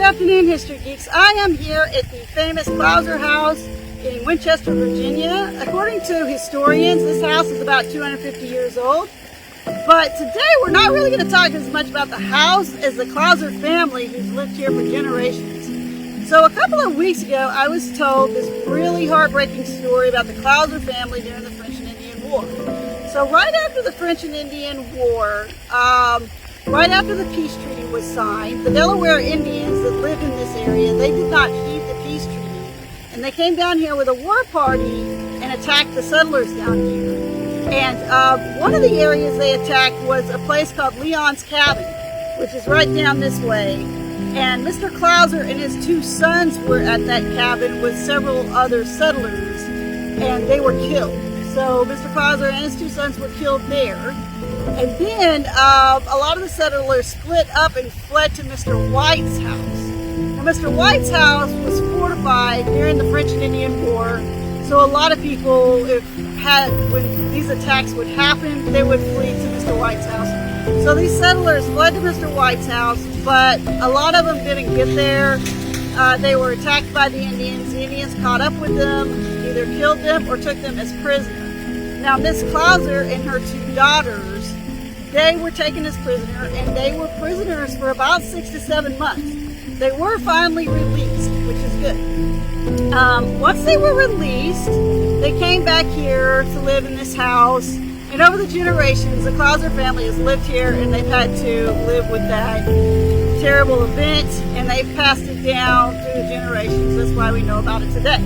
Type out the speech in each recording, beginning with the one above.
afternoon, History Geeks. I am here at the famous Clowser House in Winchester, Virginia. According to historians, this house is about 250 years old. But today we're not really going to talk as much about the house as the Clowser family who's lived here for generations. So a couple of weeks ago, I was told this really heartbreaking story about the Clowser family during the French and Indian War. So right after the French and Indian War, right after the peace treaty was signed, the Delaware Indians that lived in this area, they did not heed the peace treaty. And they came down here with a war party and attacked the settlers down here. And one of the areas they attacked was a place called Leon's Cabin, which is right down this way. And Mr. Clowser and his two sons were at that cabin with several other settlers, and they were killed. So Mr. Clowser and his two sons were killed there. And then a lot of the settlers split up and fled to Mr. White's house. Now, Mr. White's house was fortified during the French and Indian War, so a lot of people, when these attacks would happen, they would flee to Mr. White's house. So these settlers fled to Mr. White's house, but a lot of them didn't get there. They were attacked by the Indians. The Indians caught up with them, either killed them or took them as prisoners. Now, Miss Clowser and her two daughters, they were taken as prisoners, and they were prisoners for about 6 to 7 months. They were finally released, which is good. Once they were released, they came back here to live in this house. And over the generations, the Clowser family has lived here, and they've had to live with that terrible event, and they've passed it down through the generations. That's why we know about it today.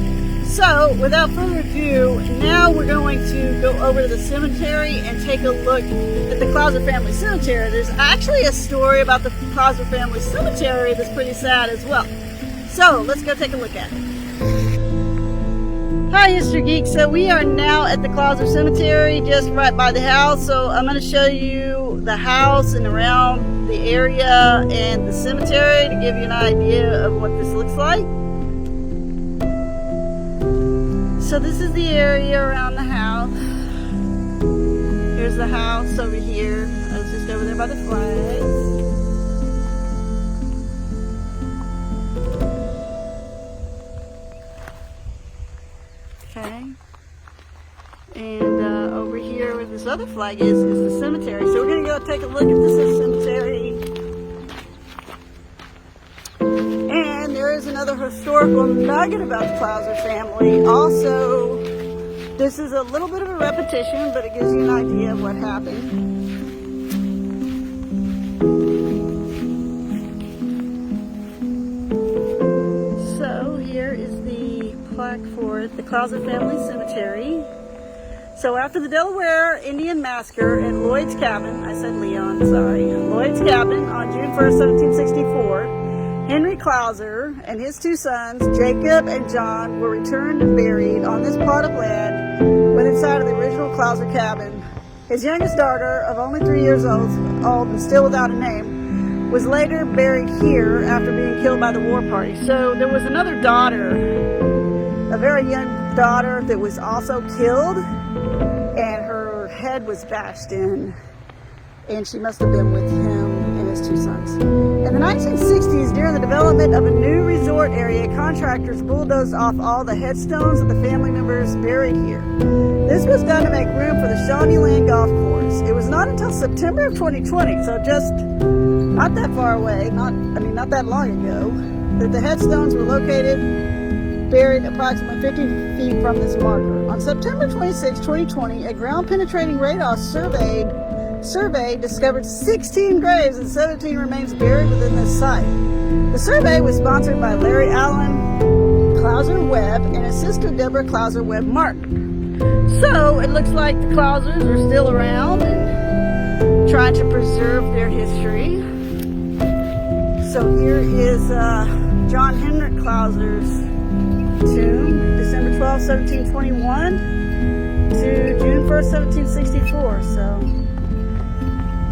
So, without further ado, now we're going to go over to the cemetery and take a look at the Clowser family cemetery. There's actually a story about the Clowser family cemetery that's pretty sad as well. So, let's go take a look at it. Hi, History Geeks. So we are now at the Clowser Cemetery, just right by the house. So I'm going to show you the house and around the area and the cemetery to give you an idea of what this looks like. So this is the area around the house. Here's the house over here. I was just over there by the flags. Okay, and over here where this other flag is the cemetery. So we're going to go take a look at this cemetery. And there is another historical nugget about the Clowser family. Also, this is a little bit of a repetition, but it gives you an idea of what happened. So here is the plaque for the Clowser family cemetery. So after the Delaware Indian massacre at Lloyd's Cabin, I said Leon, sorry, Lloyd's Cabin on June 1st, 1764, Henry Clowser and his two sons, Jacob and John, were returned and buried on this plot of land within sight of the original Clowser cabin. His youngest daughter, of only 3 years old and still without a name, was later buried here after being killed by the war party. So there was another daughter, a very young daughter, that was also killed, and her head was bashed in, and she must have been with him and his two sons. In the 1960s, during the development of a new resort area, contractors bulldozed off all the headstones of the family members buried here. This was done to make room for the Shawnee Land Golf Course. It was not until September of 2020, so just not that far away, not that long ago, that the headstones were located, buried approximately 50 feet from this marker. On September 26, 2020, a ground-penetrating radar survey discovered 16 graves and 17 remains buried within this site. The survey was sponsored by Larry Allen Clowser Webb and his sister Deborah Clowser Webb Martin. So it looks like the Clousers are still around and trying to preserve their history. So here is John Henrik Clowser's tomb, December 12, 1721 to June 1st, 1764.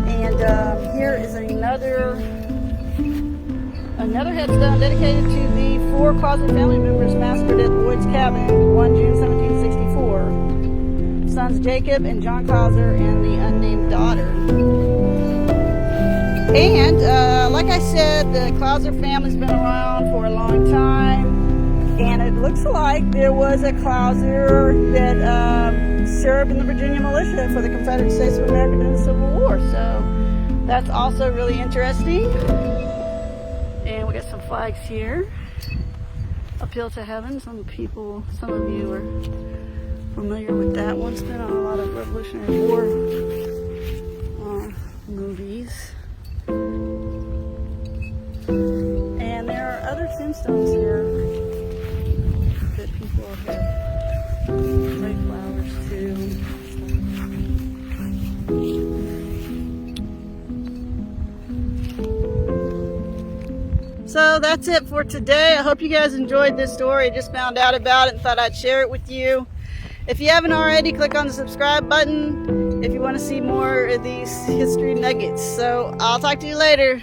And here is another headstone dedicated to the 4 Clowser family members massacred at Lloyd's Cabin, 1 June 1764. Sons Jacob and John Clowser and the unnamed daughter. And like I said, the Clowser family's been around for a long time. And it looks like there was a Clowser that served in the Virginia militia for the Confederate States of America during the Civil War. So that's also really interesting. And we got some flags here. Appeal to Heaven. Some of you are familiar with that one. It's been on a lot of Revolutionary War movies. And there are other tombstones here that people have laid flowers to. So that's it for today. I hope you guys enjoyed this story. I just found out about it and thought I'd share it with you. If you haven't already, click on the subscribe button if you want to see more of these history nuggets. So I'll talk to you later.